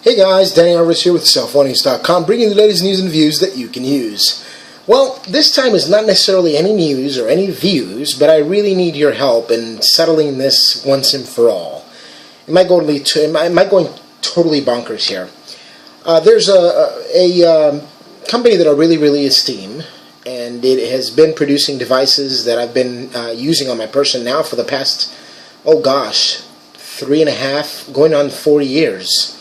Hey guys, Danny Alvarez here with cellphonenews.com, bringing you the latest news and views that you can use. Well, this time is not necessarily any news or any views, but I really need your help in settling this once and for all. Am I going totally bonkers here? There's a company that I really esteem, and it has been producing devices that I've been using on my person now for the past, 3.5, going on 4 years.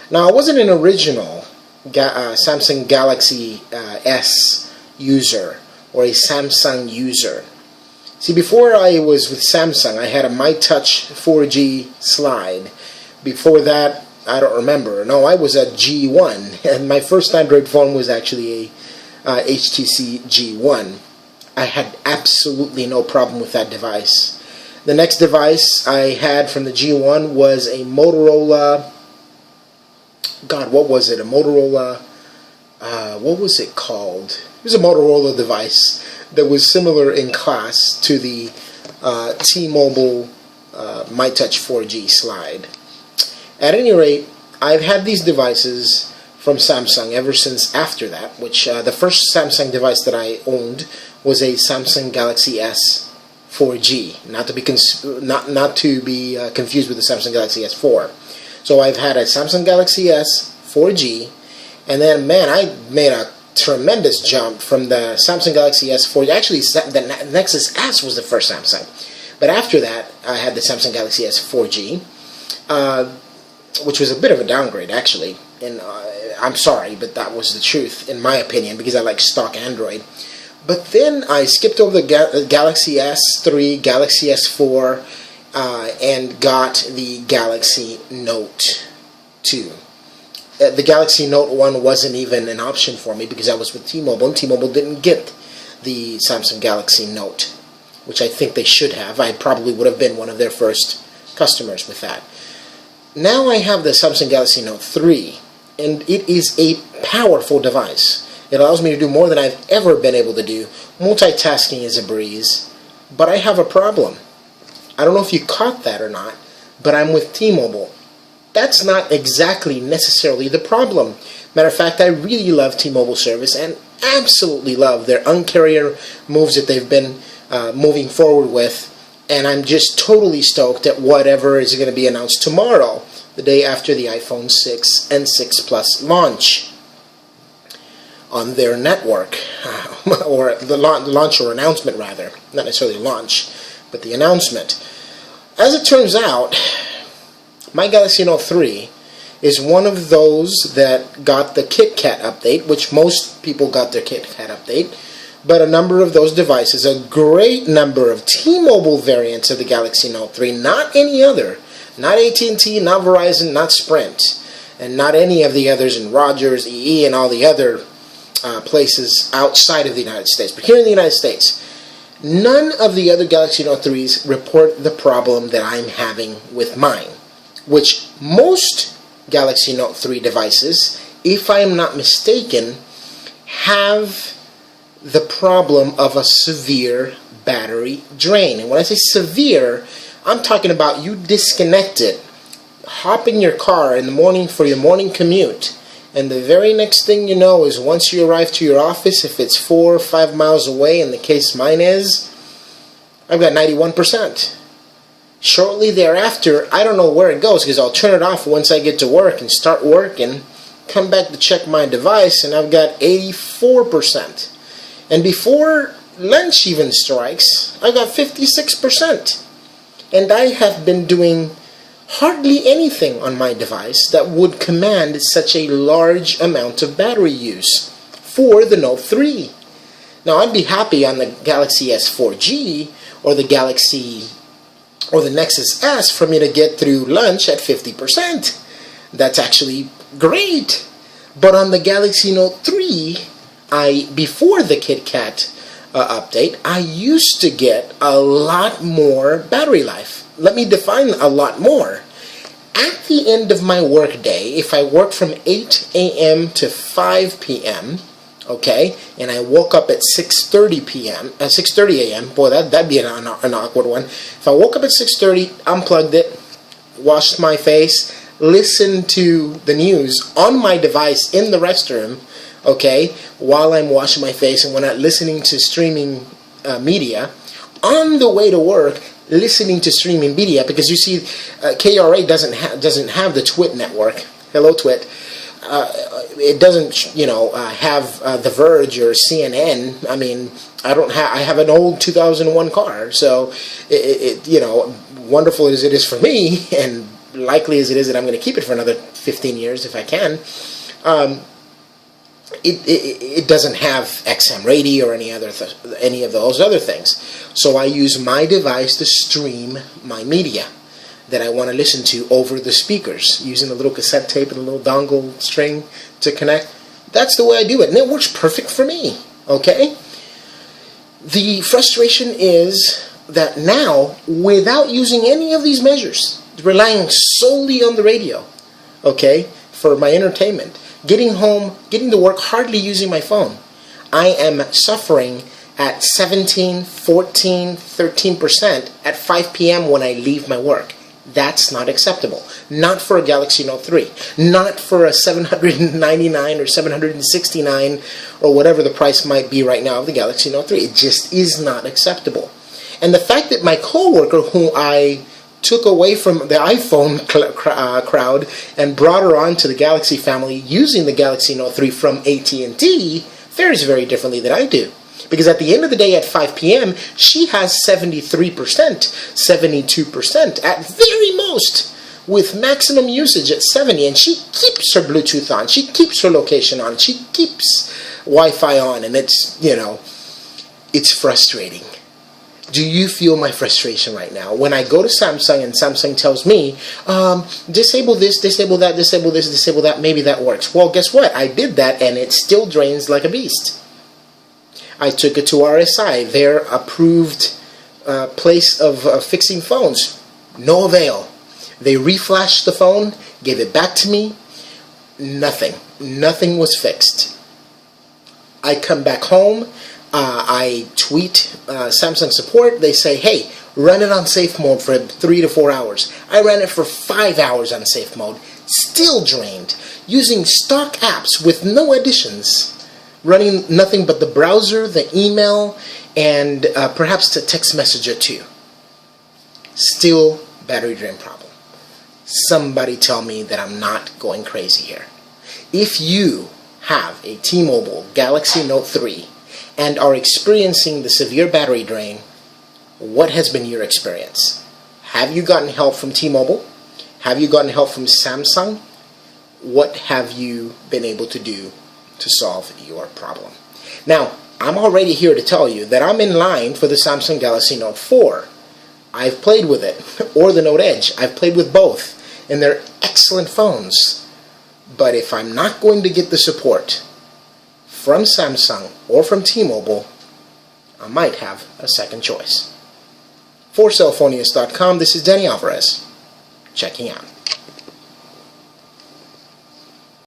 Now, I wasn't an original Samsung Galaxy S user or a Samsung user. See, before I was with Samsung, I had a MyTouch 4G slide. Before that, I don't remember. No, I was a G1, and my first Android phone was actually a HTC G1. I had absolutely no problem with that device. The next device I had from the G1 was a Motorola... what was it? A Motorola... what was it called? It was a Motorola device that was similar in class to the T-Mobile MyTouch 4G slide. At any rate, I've had these devices from Samsung ever since after that, which the first Samsung device that I owned was a Samsung Galaxy S 4G, not to be confused with the Samsung Galaxy S4. So I've had a Samsung Galaxy S 4G, and then, man, I made a tremendous jump from the Samsung Galaxy S 4G. Actually, the Nexus S was the first Samsung. But after that, I had the Samsung Galaxy S 4G, which was a bit of a downgrade, actually. And I'm sorry, but that was the truth, in my opinion, because I like stock Android. But then I skipped over the Galaxy S3, Galaxy S4, and got the Galaxy Note 2. The Galaxy Note 1 wasn't even an option for me because I was with T-Mobile, and T-Mobile didn't get the Samsung Galaxy Note, which I think they should have. I probably would have been one of their first customers with that. Now I have the Samsung Galaxy Note 3, and it is a powerful device. It allows me to do more than I've ever been able to do. Multitasking is a breeze, but I have a problem. I don't know if you caught that or not, but I'm with T-Mobile. That's not exactly necessarily the problem. Matter of fact, I really love T-Mobile service and absolutely love their Un-carrier moves that they've been moving forward with, and I'm just totally stoked at whatever is going to be announced tomorrow, the day after the iPhone 6 and 6 Plus launch on their network, or the launch or announcement rather, not necessarily launch, but the announcement. As it turns out, my Galaxy Note 3 is one of those that got the KitKat update, which most people got their KitKat update, but a number of those devices, a great number of T-Mobile variants of the Galaxy Note 3, not any other, not AT&T, not Verizon, not Sprint, and not any of the others in Rogers, EE, and all the other places outside of the United States. But here in the United States, none of the other Galaxy Note 3s report the problem that I'm having with mine, which most Galaxy Note 3 devices, if I am not mistaken, have the problem of a severe battery drain. And when I say severe, I'm talking about you disconnect it, hop in your car in the morning for your morning commute, and the very next thing you know is once you arrive to your office, if it's 4 or 5 miles away, in the case mine is, I've got 91%. Shortly thereafter, I don't know where it goes because I'll turn it off once I get to work and start working, come back to check my device, and I've got 84%. And before lunch even strikes, I've got 56%. And I have been doing hardly anything on my device that would command such a large amount of battery use for the Note 3. Now, I'd be happy on the Galaxy S 4G or the Nexus S for me to get through lunch at 50%. That's actually great. But on the Galaxy Note 3, before the KitKat update, I used to get a lot more battery life. Let me define a lot more. At the end of my work day, if I work from 8 a.m. to 5 p.m., okay, and I woke up at 6:30 a.m., boy, that'd be an awkward one. If I woke up at 6:30, unplugged it, washed my face, listen to the news on my device in the restroom, okay, while I'm washing my face and when I'm listening to streaming media, on the way to work, listening to streaming media, because you see, KRA doesn't have the Twit network. Hello, Twit. It doesn't, have The Verge or CNN. I mean, I have an old 2001 car, so wonderful as it is for me, and likely as it is that I'm going to keep it for another 15 years if I can. It doesn't have XM radio or any of those other things. So I use my device to stream my media that I want to listen to over the speakers, using a little cassette tape and a little dongle string to connect. That's the way I do it, and it works perfect for me, okay? The frustration is that now, without using any of these measures, relying solely on the radio, okay, for my entertainment, getting home, getting to work, hardly using my phone, I am suffering at 17, 14, 13% at 5 p.m. when I leave my work. That's not acceptable. Not for a Galaxy Note 3. Not for a $799 or $769 or whatever the price might be right now of the Galaxy Note 3. It just is not acceptable. And the fact that my coworker, who I took away from the iPhone crowd and brought her on to the Galaxy family using the Galaxy Note 3 from AT&T, fares very differently than I do. Because at the end of the day, at 5 p.m., she has 73%, 72% at very most, with maximum usage at 70, and she keeps her Bluetooth on, she keeps her location on, she keeps Wi-Fi on, and it's, it's frustrating. Do you feel my frustration right now? When I go to Samsung and Samsung tells me, disable this, disable that, disable this, disable that, maybe that works. Well, guess what? I did that, and it still drains like a beast. I took it to RSI, their approved place of fixing phones. No avail. They reflashed the phone, gave it back to me. Nothing. Nothing was fixed. I come back home. I tweet Samsung support. They say, hey, run it on safe mode for 3 to 4 hours. I ran it for 5 hours on safe mode. Still drained. Using stock apps with no additions. Running nothing but the browser, the email, and perhaps the text message or two. Still battery drain problem. Somebody tell me that I'm not going crazy here. If you have a T-Mobile Galaxy Note 3 and are experiencing the severe battery drain, what has been your experience? Have you gotten help from T-Mobile? Have you gotten help from Samsung? What have you been able to do to solve your problem? Now, I'm already here to tell you that I'm in line for the Samsung Galaxy Note 4. I've played with it, or the Note Edge. I've played with both, and they're excellent phones. But if I'm not going to get the support from Samsung or from T-Mobile, I might have a second choice. For Cellphonius.com, this is Denny Alvarez, checking out.